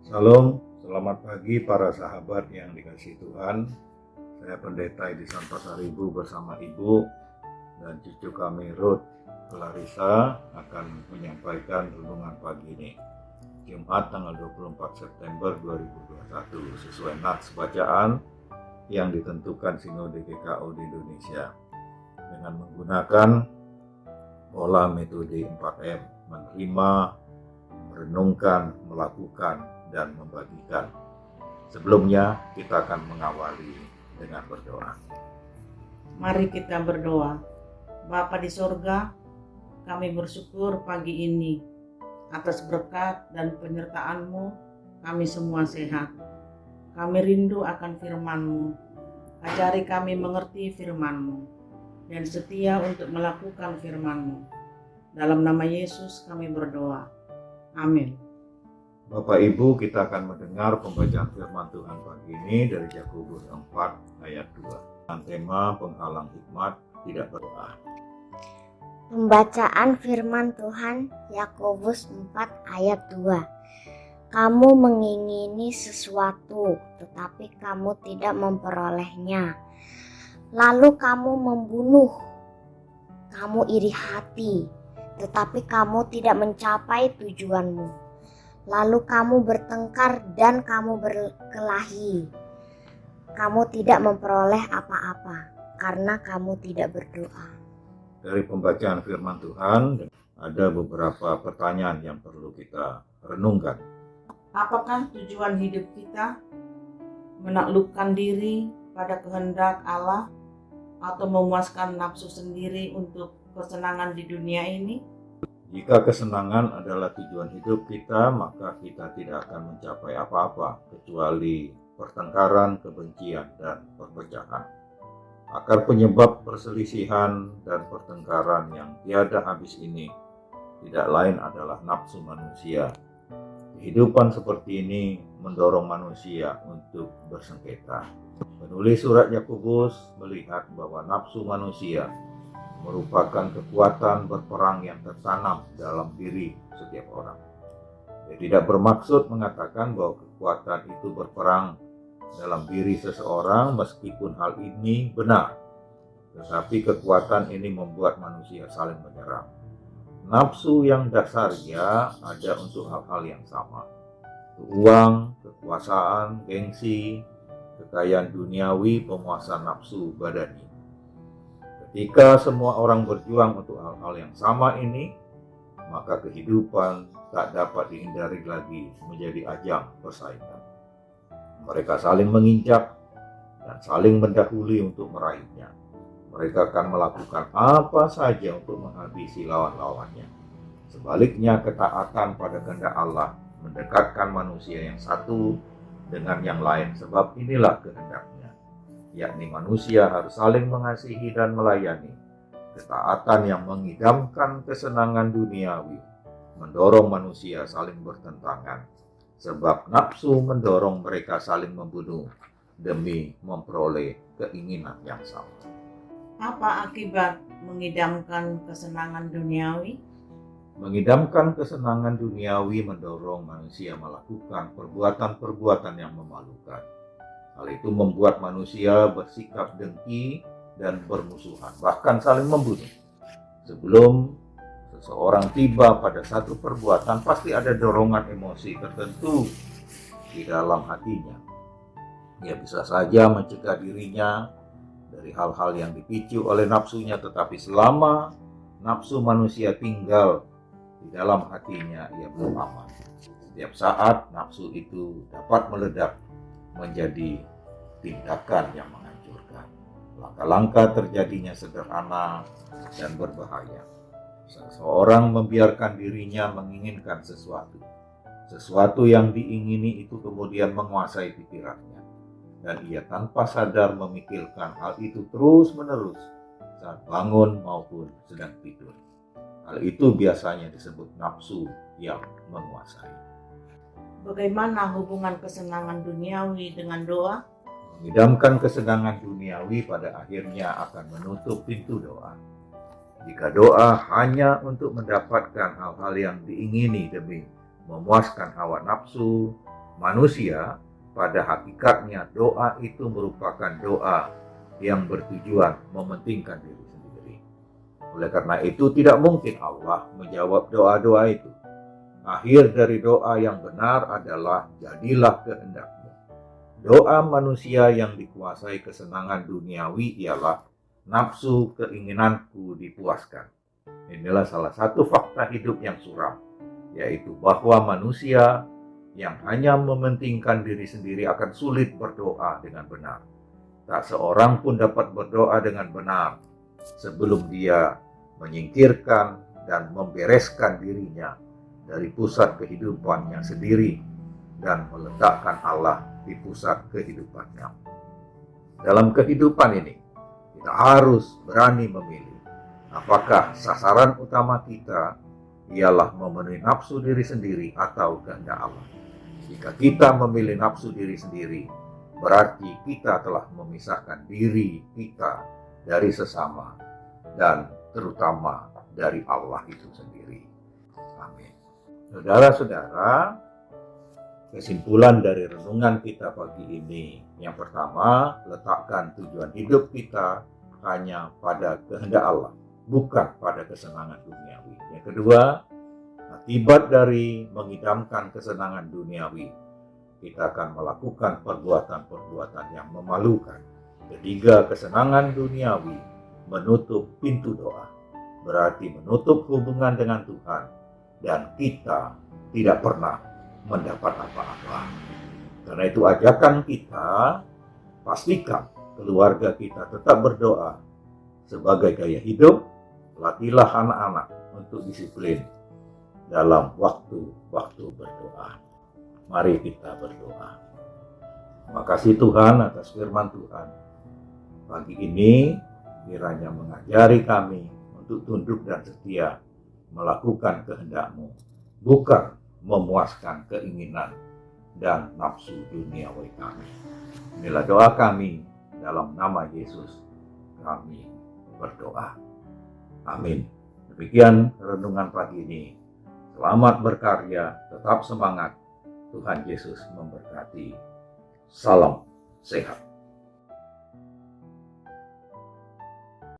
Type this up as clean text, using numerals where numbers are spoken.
Salam, selamat pagi para sahabat yang dikasihi Tuhan. Saya Pendeta Edisan Pasaribu bersama Ibu dan cucu kami Ruth Clarissa akan menyampaikan renungan pagi ini. Jumat tanggal 24 September 2021 sesuai nats bacaan yang ditentukan Sinode GKO di Indonesia dengan menggunakan pola metode 4M: menerima, merenungkan, melakukan, dan membagikan. Sebelumnya kita akan mengawali dengan berdoa. Mari kita berdoa. Bapa di surga, kami bersyukur pagi ini atas berkat dan penyertaan-Mu, kami semua sehat. Kami rindu akan firman-Mu. Ajari kami mengerti firman-Mu dan setia untuk melakukan firman-Mu. Dalam nama Yesus kami berdoa. Amin. Bapak Ibu, kita akan mendengar pembacaan firman Tuhan pagi ini dari Yakobus 4 ayat 2 dengan tema penghalang hikmat tidak berdoa. Pembacaan firman Tuhan Yakobus 4 ayat 2. Kamu mengingini sesuatu, tetapi kamu tidak memperolehnya. Lalu kamu membunuh. Kamu iri hati, tetapi kamu tidak mencapai tujuanmu. Lalu kamu bertengkar dan kamu berkelahi. Kamu tidak memperoleh apa-apa karena kamu tidak berdoa. Dari pembacaan firman Tuhan ada beberapa pertanyaan yang perlu kita renungkan. Apakah tujuan hidup kita menaklukkan diri pada kehendak Allah atau memuaskan nafsu sendiri untuk kesenangan di dunia ini? Jika kesenangan adalah tujuan hidup kita, maka kita tidak akan mencapai apa-apa kecuali pertengkaran, kebencian, dan perpecahan. Akar penyebab perselisihan dan pertengkaran yang tiada habis ini tidak lain adalah nafsu manusia. Kehidupan seperti ini mendorong manusia untuk bersengketa. Penulis surat Yakobus melihat bahwa nafsu manusia merupakan kekuatan berperang yang tertanam dalam diri setiap orang. Dia tidak bermaksud mengatakan bahwa kekuatan itu berperang dalam diri seseorang meskipun hal ini benar, tetapi kekuatan ini membuat manusia saling menyerang. Nafsu yang dasarnya ada untuk hal-hal yang sama: uang, kekuasaan, gengsi, kekayaan duniawi, pemuasan nafsu badani. Ketika semua orang berjuang untuk hal-hal yang sama ini, maka kehidupan tak dapat dihindari lagi menjadi ajang persaingan. Mereka saling menginjak dan saling mendahului untuk meraihnya. Mereka akan melakukan apa saja untuk menghabisi lawan-lawannya. Sebaliknya, ketaatan pada kehendak Allah mendekatkan manusia yang satu dengan yang lain, sebab inilah kehendaknya, yakni manusia harus saling mengasihi dan melayani. Ketaatan yang mengidamkan kesenangan duniawi mendorong manusia saling bertentangan, sebab nafsu mendorong mereka saling membunuh demi memperoleh keinginan yang sama. Apa akibat mengidamkan kesenangan duniawi? Mengidamkan kesenangan duniawi mendorong manusia melakukan perbuatan-perbuatan yang memalukan. Hal itu membuat manusia bersikap dengki dan bermusuhan, bahkan saling membunuh. Sebelum seseorang tiba pada satu perbuatan, pasti ada dorongan emosi tertentu di dalam hatinya. Ia bisa saja mencegah dirinya dari hal-hal yang dipicu oleh nafsunya, tetapi selama nafsu manusia tinggal di dalam hatinya, ia belum aman. Setiap saat nafsu itu dapat meledak menjadi tindakan yang menghancurkan. Langkah-langkah terjadinya sederhana dan berbahaya. Seseorang membiarkan dirinya menginginkan sesuatu yang diingini itu kemudian menguasai pikirannya, dan ia tanpa sadar memikirkan hal itu terus-menerus saat bangun maupun sedang tidur. Hal itu biasanya disebut nafsu yang menguasai. Bagaimana hubungan kesenangan duniawi dengan doa? Mengidamkan kesenangan duniawi pada akhirnya akan menutup pintu doa. Jika doa hanya untuk mendapatkan hal-hal yang diingini demi memuaskan hawa nafsu, manusia, pada hakikatnya doa itu merupakan doa yang bertujuan mementingkan diri sendiri. Oleh karena itu tidak mungkin Allah menjawab doa-doa itu. Akhir dari doa yang benar adalah jadilah kehendakmu. Doa manusia yang dikuasai kesenangan duniawi ialah nafsu keinginanku dipuaskan. Inilah salah satu fakta hidup yang suram, yaitu bahwa manusia yang hanya mementingkan diri sendiri akan sulit berdoa dengan benar. Tak seorang pun dapat berdoa dengan benar sebelum dia menyingkirkan dan membereskan dirinya dari pusat kehidupannya sendiri dan meletakkan Allah di pusat kehidupannya. Dalam kehidupan ini, kita harus berani memilih apakah sasaran utama kita ialah memenuhi nafsu diri sendiri atau kehendak Allah. Jika kita memilih nafsu diri sendiri, berarti kita telah memisahkan diri kita dari sesama dan terutama dari Allah itu sendiri. Amin. Saudara-saudara, kesimpulan dari renungan kita pagi ini, yang pertama, letakkan tujuan hidup kita hanya pada kehendak Allah, bukan pada kesenangan duniawi. Yang kedua, akibat dari mengidamkan kesenangan duniawi, kita akan melakukan perbuatan-perbuatan yang memalukan. Ketiga, kesenangan duniawi menutup pintu doa, berarti menutup hubungan dengan Tuhan, dan kita tidak pernah mendapat apa-apa. Karena itu ajakan kita, pastikan keluarga kita tetap berdoa sebagai gaya hidup. Latihlah anak-anak untuk disiplin dalam waktu-waktu berdoa. Mari kita berdoa. Terima kasih Tuhan atas firman Tuhan. Pagi ini kiranya mengajari kami untuk tunduk dan setia melakukan kehendak-Mu, bukan memuaskan keinginan dan nafsu duniawi kami. Inilah doa kami, dalam nama Yesus kami berdoa. Amin. Demikian renungan pagi ini. Selamat berkarya, tetap semangat. Tuhan Yesus memberkati. Salam sehat.